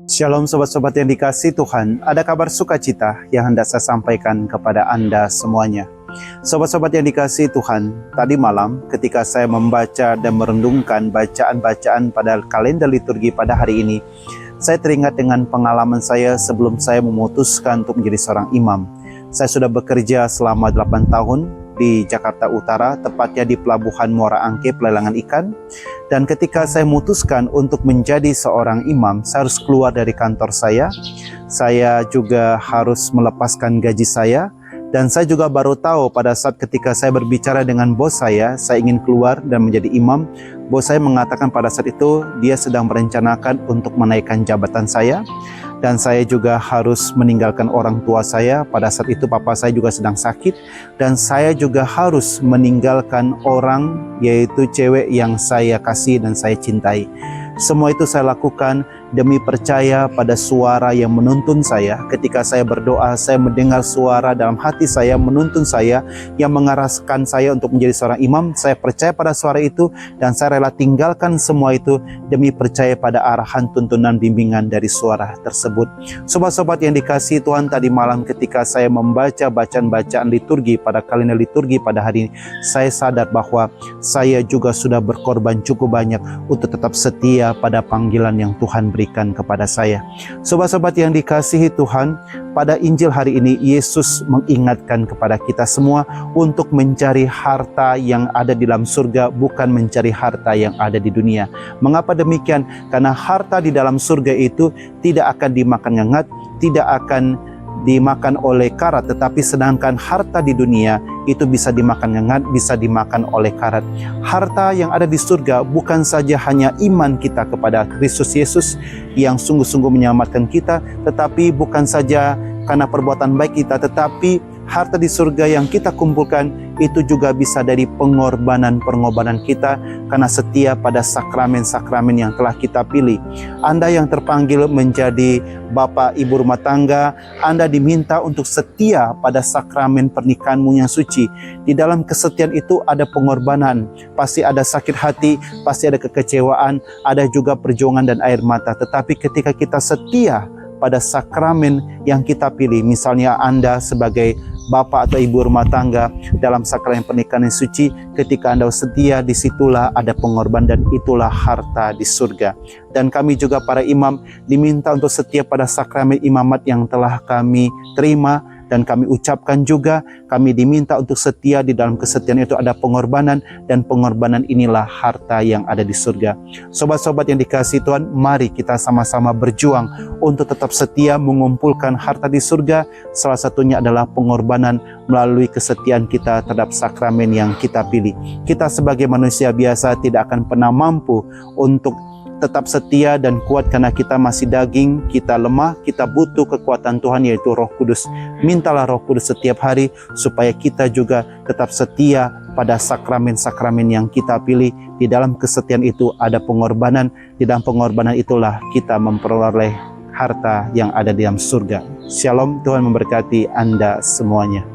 Shalom sobat-sobat yang dikasih Tuhan, ada kabar sukacita yang hendak saya sampaikan kepada Anda semuanya. Sobat-sobat yang dikasih Tuhan, tadi malam ketika saya membaca dan merenungkan bacaan-bacaan pada kalender liturgi pada hari ini, saya teringat dengan pengalaman saya sebelum saya memutuskan untuk menjadi seorang imam. Saya sudah bekerja selama 8 tahun di Jakarta Utara, tepatnya di Pelabuhan Muara Angke, pelelangan ikan. Dan ketika saya memutuskan untuk menjadi seorang imam, saya harus keluar dari kantor saya. Saya juga harus melepaskan gaji saya. Dan saya juga baru tahu pada saat ketika saya berbicara dengan bos saya ingin keluar dan menjadi imam. Bos saya mengatakan pada saat itu dia sedang merencanakan untuk menaikkan jabatan saya. Dan saya juga harus meninggalkan orang tua saya. Pada saat itu papa saya juga sedang sakit. Dan saya juga harus meninggalkan orang, yaitu cewek yang saya kasih dan saya cintai. Semua itu saya lakukan demi percaya pada suara yang menuntun saya. Ketika saya berdoa, saya mendengar suara dalam hati saya menuntun saya, yang mengarahkan saya untuk menjadi seorang imam. Saya percaya pada suara itu dan saya rela tinggalkan semua itu demi percaya pada arahan, tuntunan, bimbingan dari suara tersebut. Sobat-sobat yang dikasihi Tuhan, tadi malam ketika saya membaca bacaan-bacaan liturgi pada kalender liturgi pada hari ini, saya sadar bahwa saya juga sudah berkorban cukup banyak untuk tetap setia pada panggilan yang Tuhan berikan kepada saya. Sobat-sobat yang dikasihi Tuhan, pada Injil hari ini Yesus mengingatkan kepada kita semua untuk mencari harta yang ada di dalam surga, bukan mencari harta yang ada di dunia. Mengapa demikian? Karena harta di dalam surga itu tidak akan dimakan ngengat, tidak akan dimakan oleh karat, tetapi sedangkan harta di dunia itu bisa dimakan ngengat, bisa dimakan oleh karat. Harta yang ada di surga bukan saja hanya iman kita kepada Kristus Yesus yang sungguh-sungguh menyelamatkan kita, tetapi bukan saja karena perbuatan baik kita, tetapi harta di surga yang kita kumpulkan itu juga bisa dari pengorbanan kita karena setia pada sakramen-sakramen yang telah kita pilih. Anda yang terpanggil menjadi bapak ibu rumah tangga, Anda diminta untuk setia pada sakramen pernikahanmu yang suci. Di dalam kesetiaan itu ada pengorbanan, pasti ada sakit hati, pasti ada kekecewaan, ada juga perjuangan dan air mata. Tetapi ketika kita setia pada sakramen yang kita pilih, misalnya Anda sebagai bapak atau ibu rumah tangga dalam sakramen pernikahan yang suci, ketika Anda setia, disitulah ada pengorbanan dan itulah harta di surga. Dan kami juga para imam diminta untuk setia pada sakramen imamat yang telah kami terima. Dan kami ucapkan juga, kami diminta untuk setia, di dalam kesetiaan itu ada pengorbanan, dan pengorbanan inilah harta yang ada di surga. Sobat-sobat yang dikasihi Tuhan, mari kita sama-sama berjuang untuk tetap setia mengumpulkan harta di surga. Salah satunya adalah pengorbanan melalui kesetiaan kita terhadap sakramen yang kita pilih. Kita sebagai manusia biasa tidak akan pernah mampu untuk tetap setia dan kuat karena kita masih daging, kita lemah, kita butuh kekuatan Tuhan yaitu Roh Kudus. Mintalah Roh Kudus setiap hari supaya kita juga tetap setia pada sakramen-sakramen yang kita pilih. Di dalam kesetiaan itu ada pengorbanan, di dalam pengorbanan itulah kita memperoleh harta yang ada di dalam surga. Shalom, Tuhan memberkati Anda semuanya.